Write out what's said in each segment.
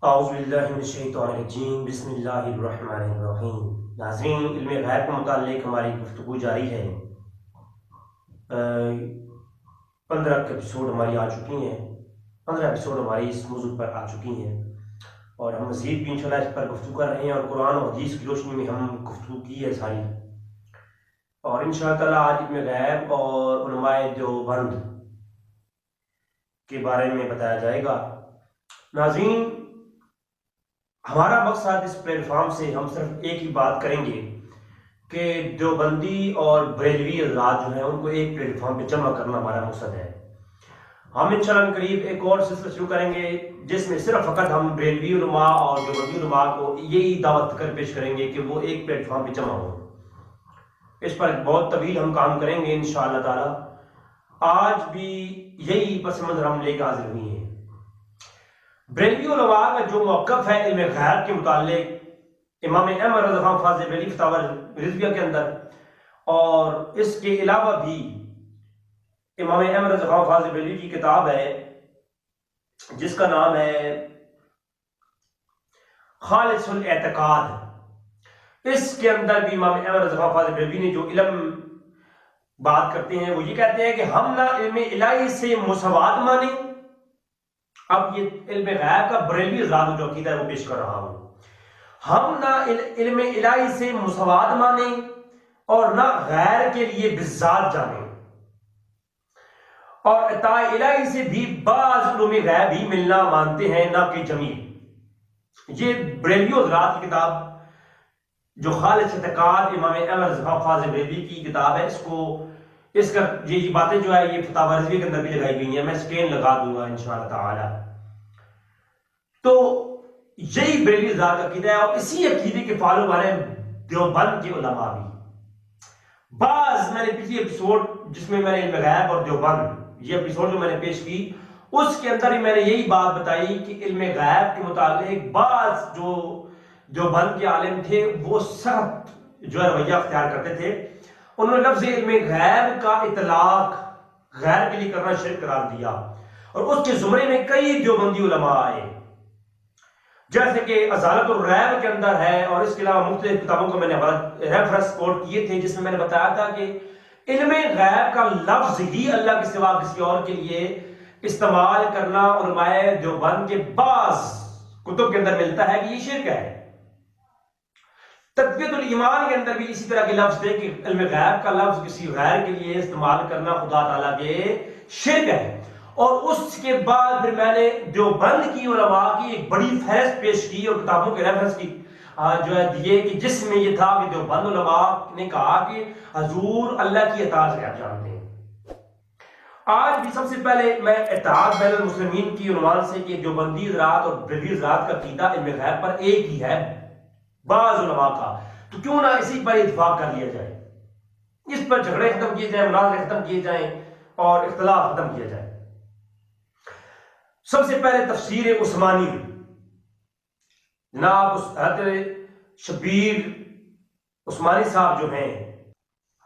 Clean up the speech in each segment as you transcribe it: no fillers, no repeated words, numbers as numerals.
اعوذ باللہ من الشیطان الرجیم بسم اللہ الرحمن الرحیم۔ ناظرین، علم غیب کے متعلق ہماری گفتگو جاری ہے۔ 15 ایپیسوڈ ہماری آ چکی ہیں، 15 ایپیسوڈ ہماری اس موضوع پر آ چکی ہیں اور ہم مزید بھی انشاءاللہ اس پر گفتگو کر رہے ہیں اور قرآن و حدیث کی روشنی میں ہم گفتگو کی ہے ساری، اور انشاءاللہ تعالیٰ آج علم غیب اور علماء دیوبند کے بارے میں بتایا جائے گا۔ ناظرین، ہمارا مقصد اس پلیٹ فارم سے ہم صرف ایک ہی بات کریں گے کہ دیوبندی اور بریلوی حضرات جو ہیں ان کو ایک پلیٹ فارم پہ جمع کرنا ہمارا مقصد ہے۔ ہم انشاءاللہ قریب ایک اور سلسلہ شروع کریں گے جس میں صرف فقط ہم بریلوی علماء اور دیوبندی علماء کو یہی دعوت کر پیش کریں گے کہ وہ ایک پلیٹ فارم پہ جمع ہوں۔ اس پر بہت طویل ہم کام کریں گے انشاءاللہ تعالی۔ آج بھی یہی پس منظر ہم لے کے حاضر ہوئی ہیں۔ بریلوی علماء کا جو موقف ہے علم غیب کے متعلق امام احمد رضا خان فاضل بریلوی فتاوی رضویہ کے اندر، اور اس کے علاوہ بھی امام احمد رضا خان فاضل بریلوی کی کتاب ہے جس کا نام ہے خالص الاعتقاد۔ اس کے اندر بھی امام احمد رضا خان فاضل بریلوی نے جو علم بات کرتے ہیں وہ یہ کہتے ہیں کہ ہم نہ علم الہی سے مساوات مانیں۔ اب یہ علم غیب کا بریلوی حضرات جو عقیدہ ہے وہ پیش کر رہا ہوں۔ ہم نہ علم الہی سے مساوات مانیں اور نہ غیر کے لیے بذات جانیں، اور عطاء الہی سے بھی بعض علوم غیب ہی ملنا مانتے ہیں نہ کہ جمیع۔ یہ بریلوی حضرات کی کتاب جو خالص اعتقاد امام احمد رضا فاضل بریلوی کی کتاب ہے، اس کا یہ باتیں جو ہے یہ فتاوی رضویہ کے اندر بھی لگائی گئی ہیں، میں سکین لگا دوں گا انشاءاللہ تعالی۔ تو یہی بریلوی حضرات کا عقیدہ ہے، اور اسی عقیدے کے فالو والے دیوبند کے علماء بھی۔ بعض میں نے پچھلی ایپیسوڈ جس میں نے علم غیب اور دیوبند یہ ایپیسوڈ جو میں نے پیش کی اس کے اندر ہی میں نے یہی بات بتائی کہ علم غیب کے متعلق بعض جو دیوبند کے عالم تھے وہ سخت جو ہے رویہ اختیار کرتے تھے۔ انہوں نے لفظ علم غیب کا اطلاق غیر کے لیے کرنا شرک قرار دیا، اور اس کے زمرے میں کئی دیوبندی علماء آئے، جیسے کہ ازالت الریب کے اندر ہے، اور اس کے علاوہ مختلف کتابوں کو میں نے ریفرنس کوٹ کیے تھے جس میں نے بتایا تھا کہ علم غیب کا لفظ ہی اللہ کے سوا کسی اور کے لیے استعمال کرنا علماء دیوبند کے بعض کتب کے اندر ملتا ہے کہ یہ شرک ہے۔ تقویۃ الایمان کے اندر بھی اسی طرح کے لفظ تھے کہ علم غیب کا لفظ کسی غیر کے لیے استعمال کرنا خدا تعالیٰ کے شرک ہے۔ اور اس کے بعد پھر میں نے دیوبند کی علماء کی ایک بڑی فہرست پیش کی اور کتابوں کے ریفرنس کی جو ہے دیے کہ جس میں یہ تھا کہ دیوبند علماء نے کہا کہ حضور اللہ کی اطاعت غیب جانتے ہیں۔ آج بھی سب سے پہلے میں اتحاد بین المسلمین کی عنوان سے کہ دیوبندی حضرات اور بریلوی حضرات کا عقیدہ علم غیب پر ایک ہی ہے بعض علماء کا، تو کیوں نہ اسی پر اتفاق کر لیا جائے، اس پر جھگڑے ختم کیے جائیں، مناظرے ختم کیے جائیں اور اختلاف ختم کیا جائے۔ سب سے پہلے تفسیر عثمانی، جناب حضرت شبیر عثمانی صاحب جو ہیں،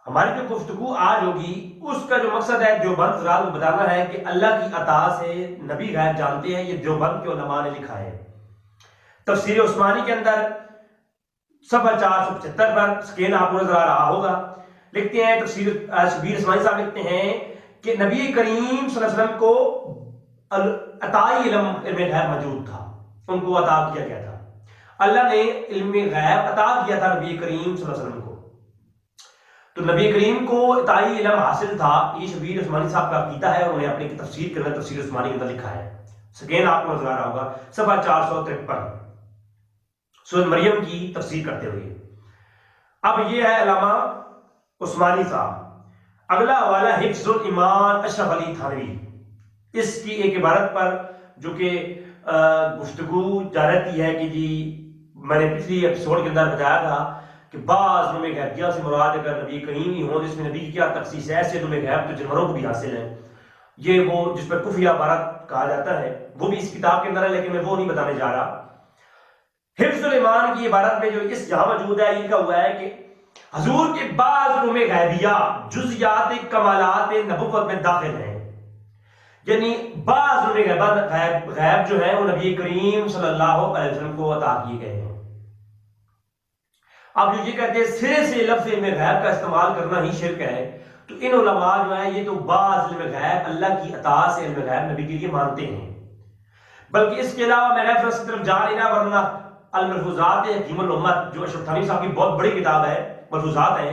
ہماری جو گفتگو آج ہوگی اس کا جو مقصد ہے دیوبند حضرات کو بتانا ہے کہ اللہ کی عطا سے نبی غیب جانتے ہیں۔ یہ دیوبند کے علماء نے لکھا ہے تفسیر عثمانی کے اندر صفحہ 475 پر، سکین آپ کو نظر آ رہا ہوگا، لکھتے ہیں تفسیر شبیر عثمانی صاحب لکھتے ہیں کہ نبی کریم صلی اللہ علیہ وسلم کو عطائی علم غیب موجود تھا، ان کو عطا کیا گیا تھا، اللہ نے علم غیب عطا کیا تھا نبی کریم صلی اللہ علیہ وسلم کو، تو نبی کریم کو عطائی علم حاصل تھا۔ یہ شبیر عثمانی صاحب کا عقیدہ ہے، انہوں نے اپنی تفسیر کے اندر تفسیر عثمانی کے اندر لکھا ہے، سکین آپ کو نظر آ رہا ہوگا صفحہ 453 سورۃ مریم کی تفسیر کرتے ہوئے۔ اب یہ ہے علامہ عثمانی صاحب۔ اگلا حوالہ حفظ الایمان اشرف علی تھانوی، اس کی ایک عبارت پر جو کہ گفتگو جا رہتی ہے کہ جی میں نے پچھلی ایپیسوڈ کے اندر بتایا تھا کہ بعض علوم غیبیہ سے مراد اگر نبی کریم ہی ہوں، جس میں نبی کی کیا تخصیص ہے، ایسے علوم غیب تو جانوروں کو بھی حاصل ہیں، یہ وہ جس پر کفیہ عبارت کہا جاتا ہے وہ بھی اس کتاب کے اندر ہے، لیکن میں وہ نہیں بتانے جا رہا۔ حفظ الایمان کی عبارت میں جو اس جہاں موجود ہے یہ لکھا ہوا ہے کہ حضور کے بعض علوم غیبیہ جزیات کمالات نبوت میں داخل ہیں، یعنی بعض غیب جو ہے وہ نبی کریم صلی اللہ علیہ وسلم کو عطا کیے گئے ہیں۔ اب جو یہ کہتے ہیں سرے سے لفظ علم غیب کا استعمال کرنا ہی شرک ہے، تو ان علماء جو ہے یہ تو بعض علم غیب اللہ کی عطا سے علم غیب نبی کے لیے مانتے ہیں، بلکہ اس کے علاوہ میں ریفرنس کی طرف جا نہیں رہا، ورنہ الملفوظات حکیم الامت جو اشرف تھانوی صاحب کی بہت بڑی کتاب ہے، ملفوظات ہیں،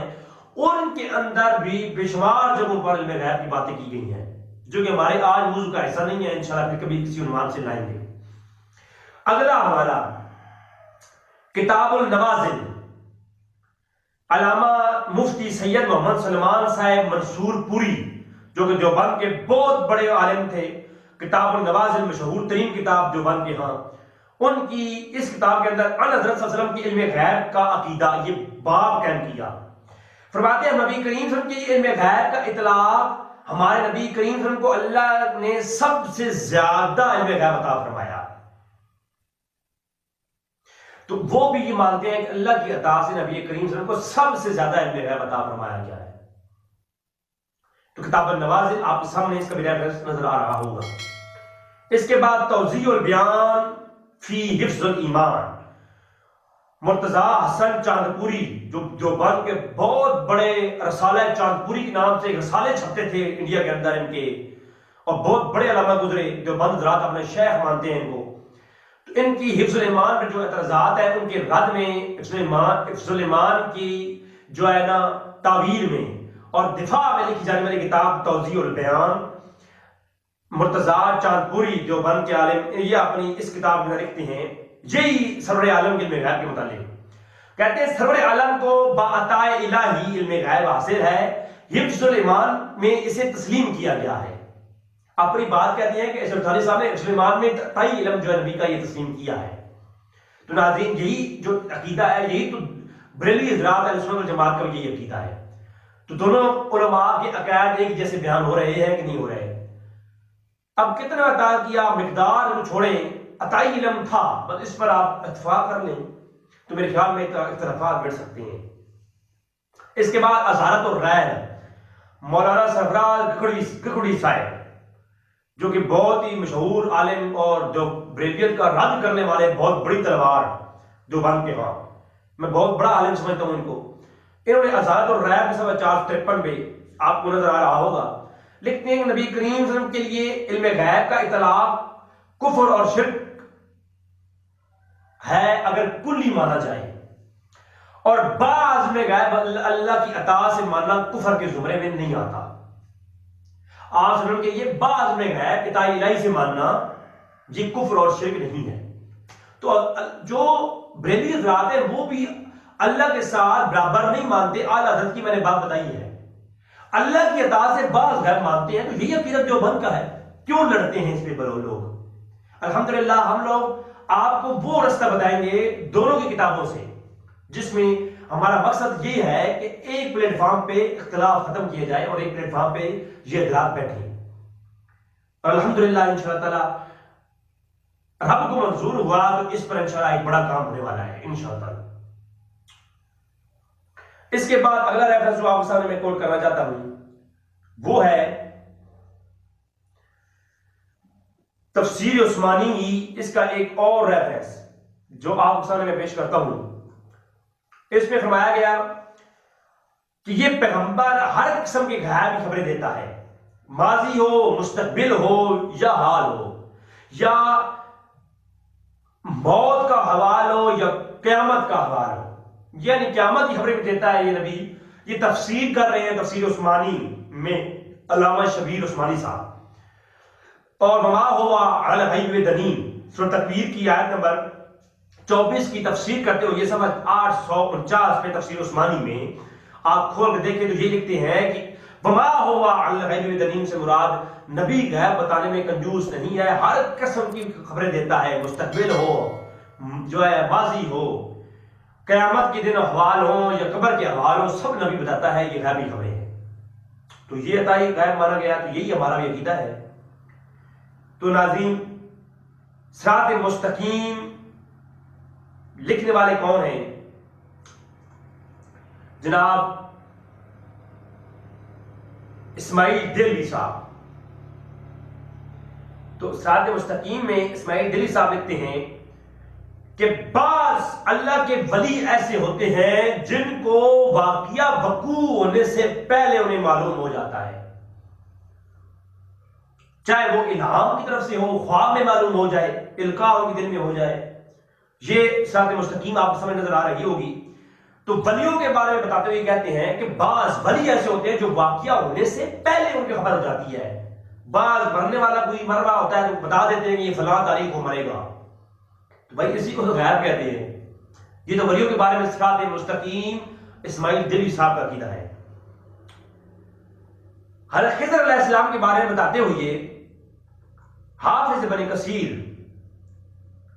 ان کے اندر بھی بے شمار جگہوں پر علم غیب کی باتیں کی گئی ہیں، جو کہ ہمارے آج موضوع کا حصہ نہیں ہے، انشاءاللہ پھر کبھی کسی عنوان سے لائیں گے۔ اگلا حوالہ کتاب النوازل، علامہ مفتی سید محمد سلمان صاحب منصور پوری جو کہ دیوبند کے بہت بڑے عالم تھے، کتاب النوازل مشہور ترین کتاب دیوبند کے ہاں، ان کی اس کتاب کے اندر ان حضرت صلی اللہ علیہ وسلم کی علم غیب کا عقیدہ یہ باب قائم کیا۔ فرماتے ہیں نبی کریم صلی اللہ علیہ وسلم کی علم غیب کا اطلاق ہمارے نبی کریم صلی اللہ علیہ وسلم کو اللہ نے سب سے زیادہ علم غیب عطا فرمایا، تو وہ بھی یہ مانتے ہیں کہ اللہ کی عطا سے نبی کریم صلی اللہ علیہ وسلم کو سب سے زیادہ علم غیب عطا فرمایا گیا ہے۔ تو کتاب النوازل آپ کے سامنے اس کا بھی ریفرنس نظر آ رہا ہوگا۔ اس کے بعد توضیح البیان فی حفظ الایمان، مرتضی حسن چاندپوری جو دیوبند کے بہت بڑے رسالہ چاندپوری کے نام سے رسالے چھپتے تھے انڈیا کے اندر ان کے، اور بہت بڑے علماء گزرے، دیوبند حضرات اپنے شیخ مانتے ہیں ان کو، تو ان کی حفظ الایمان پہ جو اعتراضات ہیں ان کے رد میں حفظ الایمان کی جو ہے نا تعویل میں اور دفاع میں لکھی جانے والی کتاب توضیح البیان، مرتضی چاندپوری دیوبند کے عالم یہ اپنی اس کتاب میں لکھتے ہیں یہی سرور عالم کے علم غیب کے متعلق، کہتے ہیں سرور عالم کو بعطاء الہی علم غیب حاصل ہے، حفظ الایمان میں اسے تسلیم کیا گیا ہے۔ اپنی بات کہتے ہیں کہ اشرف تھانوی صاحب نے حفظ الایمان میں تئی علم جو ہے نبی کا یہ تسلیم کیا ہے۔ تو ناظرین یہی جو عقیدہ ہے، یہی تو بریلوی حضرات اہل سنت والجماعت کا بھی یہی عقیدہ ہے۔ تو دونوں علماء کے عقائد ایک جیسے بیان ہو رہے ہیں کہ نہیں ہو رہے؟ اب کتنا عطا کیا مقدار کو چھوڑیں، عطائی علم تھا، بس اس پر آپ اتفاق کر لیں تو میرے خیال میں اختلافات بڑھ سکتے ہیں۔ اس کے بعد ازہارت الرائے، مولانا سرفراز گکھڑی صاحب جو کہ بہت ہی مشہور عالم اور جو بریلیت کا رد کرنے والے بہت بڑی تلوار دیوبند کے وہاں، میں بہت بڑا عالم سمجھتا ہوں ان کو، انہوں نے ازہارت الرائے کے صفحہ 453 پہ آپ کو نظر آ رہا ہوگا لکھتے ہیں کہ نبی کریم صلی اللہ علیہ وسلم کے لیے علم غیب کا اطلاق کفر اور شرک ہے اگر کلی مانا جائے، اور بعض میں غیب اللہ کی عطا سے ماننا کفر کے زمرے میں نہیں آتا۔ آپ سنوں کہ یہ بعض میں غیب عطائی الہی سے ماننا یہ کفر اور شرک نہیں ہے۔ تو جو بریلوی حضرات ہیں وہ بھی اللہ کے ساتھ برابر نہیں مانتے، اعلی حضرت کی میں نے بات بتائی ہے، اللہ کی عطا سے بعض غیب مانتے ہیں، تو یہی عقیدہ دیوبند کا ہے، کیوں لڑتے ہیں اس پہ بڑے لوگ؟ الحمدللہ ہم لوگ آپ کو وہ رستہ بتائیں گے دونوں کی کتابوں سے جس میں ہمارا مقصد یہ ہے کہ ایک پلیٹ فارم پہ اختلاف ختم کیا جائے اور ایک پلیٹ فارم پہ یہ ادراک بیٹھے، اور الحمدللہ انشاءاللہ تعالی رب کو منظور ہوا تو اس پر انشاءاللہ ایک بڑا کام ہونے والا ہے انشاءاللہ۔ اس کے بعد اگلا ریفرنس جو آپ کے سامنے میں کوٹ کرنا چاہتا ہوں وہ ہے تفسیر عثمانی ہی، اس کا ایک اور ریفرنس جو آپ کے سامنے میں پیش کرتا ہوں۔ اس میں فرمایا گیا کہ یہ پیغمبر ہر قسم کی غیبی خبریں دیتا ہے، ماضی ہو، مستقبل ہو یا حال ہو، یا موت کا حوال ہو یا قیامت کا حوال ہو، یعنی قیامت کی خبریں بھی دیتا ہے یہ نبی۔ یہ تفسیر کر رہے ہیں تفسیر عثمانی میں علامہ شبیر عثمانی صاحب، اور وما ہوا علی الغیب دنین سورۃ تکویر کی آیت نمبر 24 کی تفسیر کرتے ہوئے یہ سمجھ 849 میں تفسیر عثمانی میں آپ کھول کے دیکھیں تو یہ لکھتے ہیں کہ وما ہوا علی الغیب دنین سے مراد نبی غیب بتانے میں کنجوس نہیں ہے، ہر قسم کی خبریں دیتا ہے، مستقبل ہو، جو ہے ماضی ہو، قیامت کے دن احوال ہوں یا قبر کے احوال ہوں، سب نبی بتاتا ہے، یہ غیبی خبریں ہیں۔ تو یہ عطائی غیب مانا گیا، تو یہی ہمارا بھی عقیدہ ہے۔ تو ناظرین صراط مستقیم لکھنے والے کون ہیں؟ جناب اسماعیل دہلوی صاحب، تو صراط مستقیم میں اسماعیل دلی صاحب لکھتے ہیں کہ بعض اللہ کے ولی ایسے ہوتے ہیں جن کو واقعہ وقوع ہونے سے پہلے انہیں معلوم ہو جاتا ہے، چاہے وہ الہام کی طرف سے ہو، خواب میں معلوم ہو جائے، القاء ان کے دل میں ہو جائے۔ یہ صراط مستقیم آپ کو سمجھ نظر آ رہی ہوگی۔ تو ولیوں کے بارے میں بتاتے ہوئے کہتے ہیں کہ بعض ولی ایسے ہوتے ہیں جو واقعہ ہونے سے پہلے ان کی خبر ہو جاتی ہے۔ بعض مرنے والا کوئی مر رہا ہوتا ہے تو بتا دیتے ہیں کہ یہ فلاں تاریخ کو مرے گا، تو بھائی اسی کو تو غیب کہتے ہیں۔ یہ تو ولیوں کے بارے میں صراط مستقیم اسماعیل دلی صاحب کا عقیدہ ہے۔ حضرت خضر علیہ السلام کے بارے میں بتاتے ہوئے حافظ ابن کثیر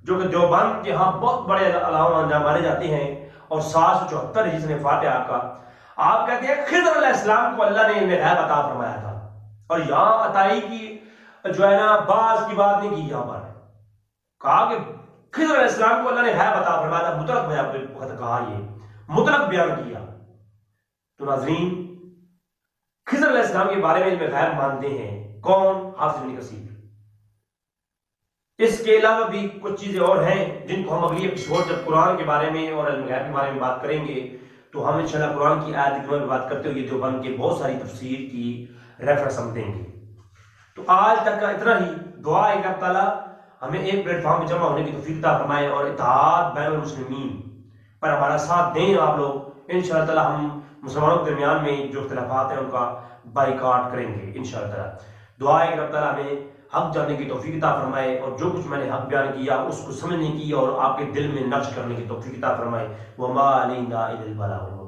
جو کہ دیوبند کے ہاں بہت بڑے علامہ مانے جاتے ہیں اور 774 جس نے فاتحہ کا، آپ کہتے ہیں خضر علیہ السلام کو اللہ نے علم غیب عطا فرمایا تھا، اور یہاں عطائی کی جو ہے نا بعض کی بات نہیں کی، یہاں پر کہا کہ خضر علیہ السلام کو اللہ نے غیب عطا فرمایا تھا، مطلق بیان کہا، یہ مطلق بیان کیا۔ تو ناظرین خضر علیہ السلام کے بارے میں علم غیب مانتے ہیں کون؟ حافظ ابن کثیر۔ اس کے علاوہ بھی کچھ چیزیں اور ہیں جن کو ہم اگلی ایپیسوڈ جب قرآن کے بارے میں اور علم غیب کے بارے میں بات کریں گے تو ہم انشاءاللہ قرآن کی آیت کریمہ میں بات کرتے ہوئے دیوبند کے بہت ساری تفسیر کی ریفرنس ہم دیں گے۔ تو آج تک کا اتنا ہی۔ دعا ہے کہ اللہ تعالیٰ ہمیں ایک پلیٹ فارم پہ جمع ہونے کی توفیق عطا فرمائے اور اتحاد بین المسلمین پر ہمارا ساتھ دیں آپ لوگ۔ انشاءاللہ تعالیٰ ہم مسلمانوں کے درمیان میں جو اختلافات ہیں ان کا بائیکاٹ کریں گے انشاءاللہ تعالیٰ۔ دعا ہے کہ اللہ تعالیٰ ہمیں حق جاننے کی توفیق عطا فرمائے اور جو کچھ میں نے حق بیان کیا اس کو سمجھنے کی اور آپ کے دل میں نقش کرنے کی توفیق عطا فرمائے۔ وما علینا الا البلاغ۔